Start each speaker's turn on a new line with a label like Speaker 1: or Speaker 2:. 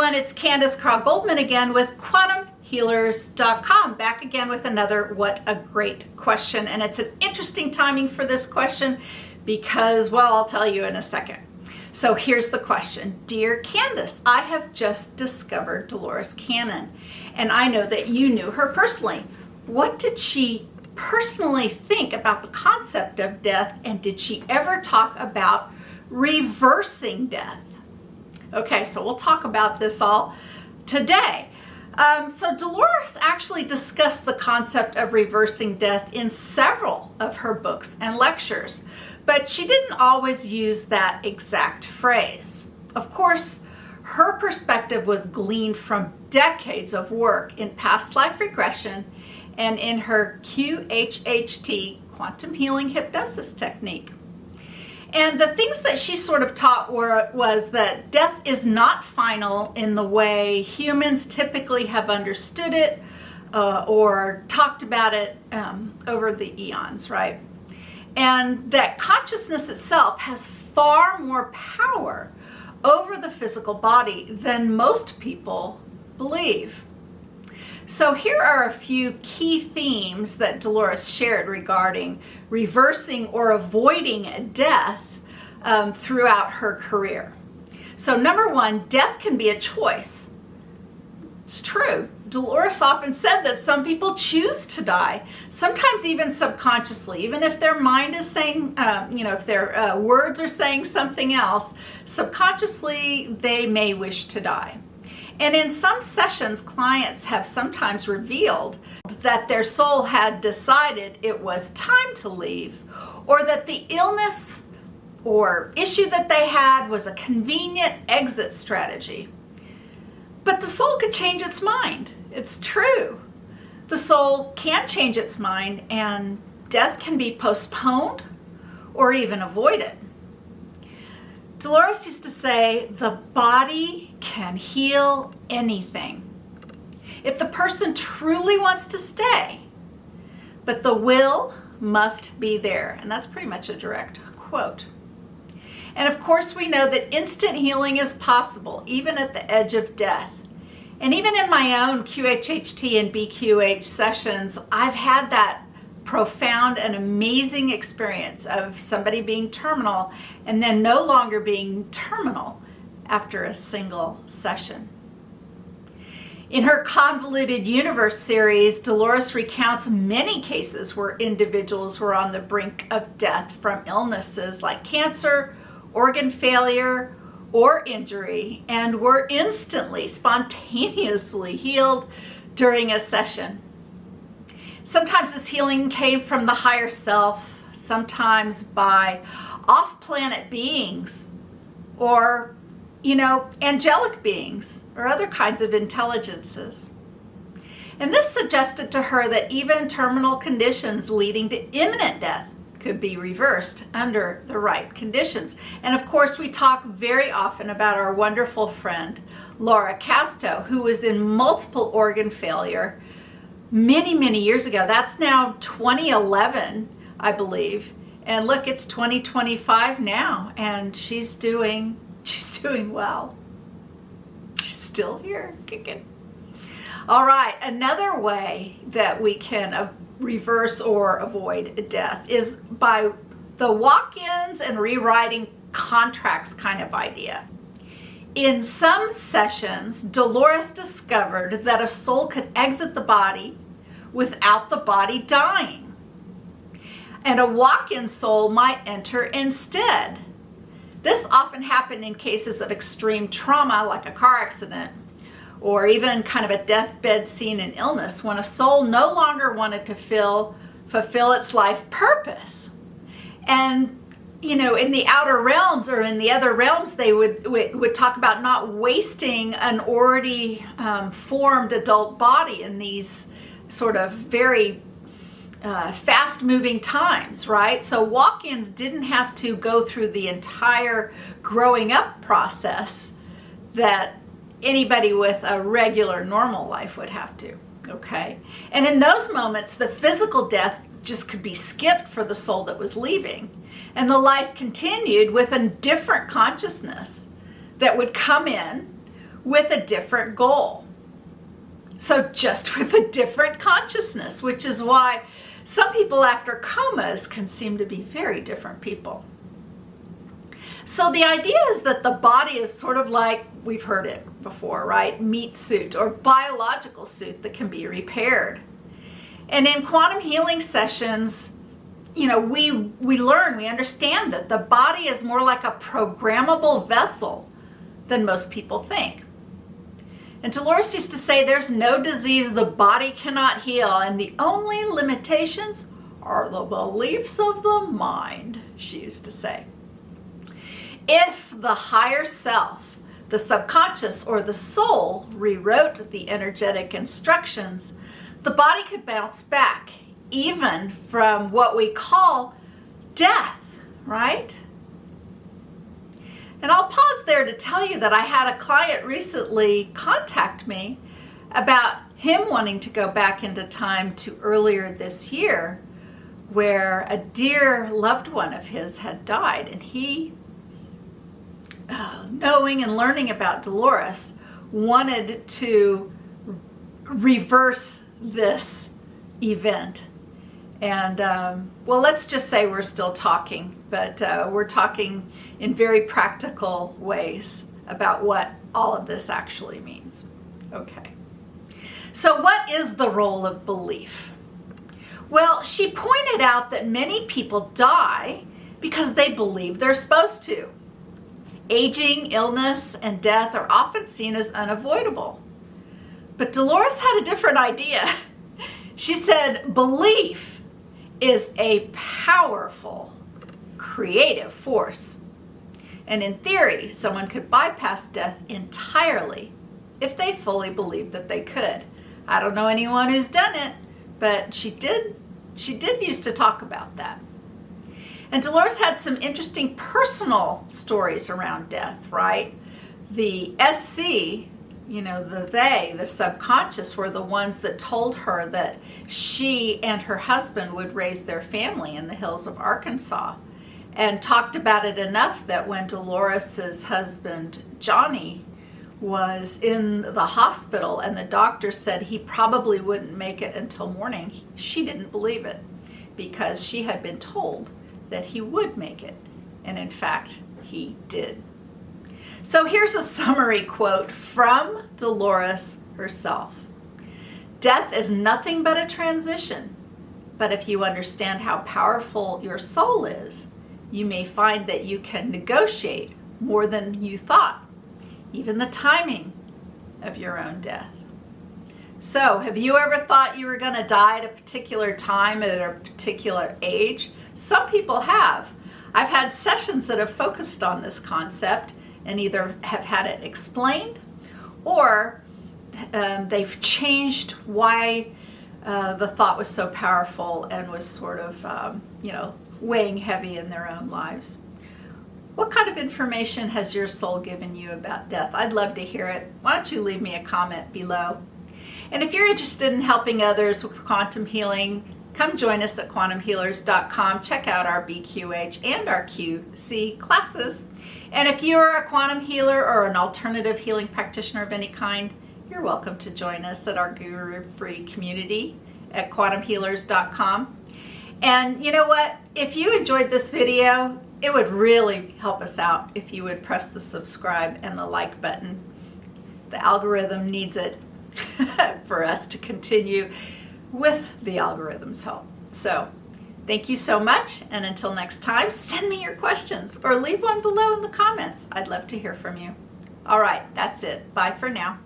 Speaker 1: everyone, it's Candace Craw-Goldman again with quantumhealers.com, back again with another What a Great Question. And it's an interesting timing for this question because, well, I'll tell you in a second. So here's the question. Dear Candace, I have just discovered Dolores Cannon, and I know that you knew her personally. What did she personally think about the concept of death, and did she ever talk about reversing death? Okay, so we'll talk about this all today. So Dolores actually discussed the concept of reversing death in several of her books and lectures, but she didn't always use that exact phrase. Of course, her perspective was gleaned from decades of work in past life regression and in her QHHT, quantum healing hypnosis technique. And the things that she sort of taught was that death is not final in the way humans typically have understood it or talked about it over the eons, right? And that consciousness itself has far more power over the physical body than most people believe. So here are a few key themes that Dolores shared regarding reversing or avoiding death throughout her career. So number one, death can be a choice. It's true. Dolores often said that some people choose to die, sometimes even subconsciously, even if their mind is saying, if their words are saying something else, subconsciously they may wish to die. And in some sessions, clients have sometimes revealed that their soul had decided it was time to leave, or that the illness or issue that they had was a convenient exit strategy. But the soul could change its mind. It's true. The soul can change its mind, and death can be postponed or even avoided. Dolores used to say, the body can heal anything if the person truly wants to stay, but the will must be there. And that's pretty much a direct quote. And of course, we know that instant healing is possible, even at the edge of death. And even in my own QHHT and BQH sessions, I've had that profound and amazing experience of somebody being terminal and then no longer being terminal after a single session. In her Convoluted Universe series, Dolores recounts many cases where individuals were on the brink of death from illnesses like cancer, organ failure, or injury, and were instantly, spontaneously healed during a session. Sometimes this healing came from the higher self, sometimes by off-planet beings or, angelic beings or other kinds of intelligences. And this suggested to her that even terminal conditions leading to imminent death could be reversed under the right conditions. And of course, we talk very often about our wonderful friend, Laura Casto, who was in multiple organ failure many, many years ago. That's now 2011, I believe. And look, it's 2025 now, and she's doing well. She's still here, kicking. All right, another way that we can reverse or avoid death is by the walk-ins and rewriting contracts kind of idea. In some sessions, Dolores discovered that a soul could exit the body without the body dying, and a walk-in soul might enter instead. This often happened in cases of extreme trauma, like a car accident, or even kind of a deathbed scene in illness, when a soul no longer wanted to fulfill its life purpose. And in the outer realms or in the other realms, they would talk about not wasting an already formed adult body in these sort of very fast-moving times, right? So walk-ins didn't have to go through the entire growing up process that anybody with a regular, normal life would have to, okay? And in those moments, the physical death just could be skipped for the soul that was leaving. And the life continued with a different consciousness that would come in with a different goal. So just with a different consciousness, which is why some people after comas can seem to be very different people. So the idea is that the body is sort of like, we've heard it before, right? Meat suit or biological suit that can be repaired. And in quantum healing sessions, we learn, we understand that the body is more like a programmable vessel than most people think. And Dolores used to say there's no disease the body cannot heal, and the only limitations are the beliefs of the mind, she used to say. If the higher self, the subconscious or the soul rewrote the energetic instructions, the body could bounce back, even from what we call death, right? And I'll pause there to tell you that I had a client recently contact me about him wanting to go back into time to earlier this year, where a dear loved one of his had died, and he, knowing and learning about Dolores, wanted to reverse this event. And well, let's just say we're still talking, but we're talking in very practical ways about what all of this actually means. Okay. So what is the role of belief? Well, she pointed out that many people die because they believe they're supposed to. Aging, illness, and death are often seen as unavoidable. But Dolores had a different idea. She said belief is a powerful, creative force. And in theory, someone could bypass death entirely if they fully believed that they could. I don't know anyone who's done it, but she did used to talk about that. And Dolores had some interesting personal stories around death, right? The SC, the subconscious, were the ones that told her that she and her husband would raise their family in the hills of Arkansas, and talked about it enough that when Dolores's husband, Johnny, was in the hospital and the doctor said he probably wouldn't make it until morning, she didn't believe it because she had been told that he would make it. And in fact, he did. So here's a summary quote from Dolores herself. Death is nothing but a transition, but if you understand how powerful your soul is, you may find that you can negotiate more than you thought, even the timing of your own death. So, have you ever thought you were going to die at a particular time at a particular age? Some people have. I've had sessions that have focused on this concept and either have had it explained or they've changed why the thought was so powerful and was sort of, weighing heavy in their own lives. What kind of information has your soul given you about death? I'd love to hear it. Why don't you leave me a comment below? And if you're interested in helping others with quantum healing, come join us at quantumhealers.com. Check out our BQH and our QC classes. And if you're a quantum healer or an alternative healing practitioner of any kind, you're welcome to join us at our guru-free community at quantumhealers.com. And you know what? If you enjoyed this video, it would really help us out if you would press the subscribe and the like button. The algorithm needs it for us to continue with the algorithm's help. So thank you so much, and until next time, send me your questions or leave one below in the comments. I'd love to hear from you. All right, that's it. Bye for now.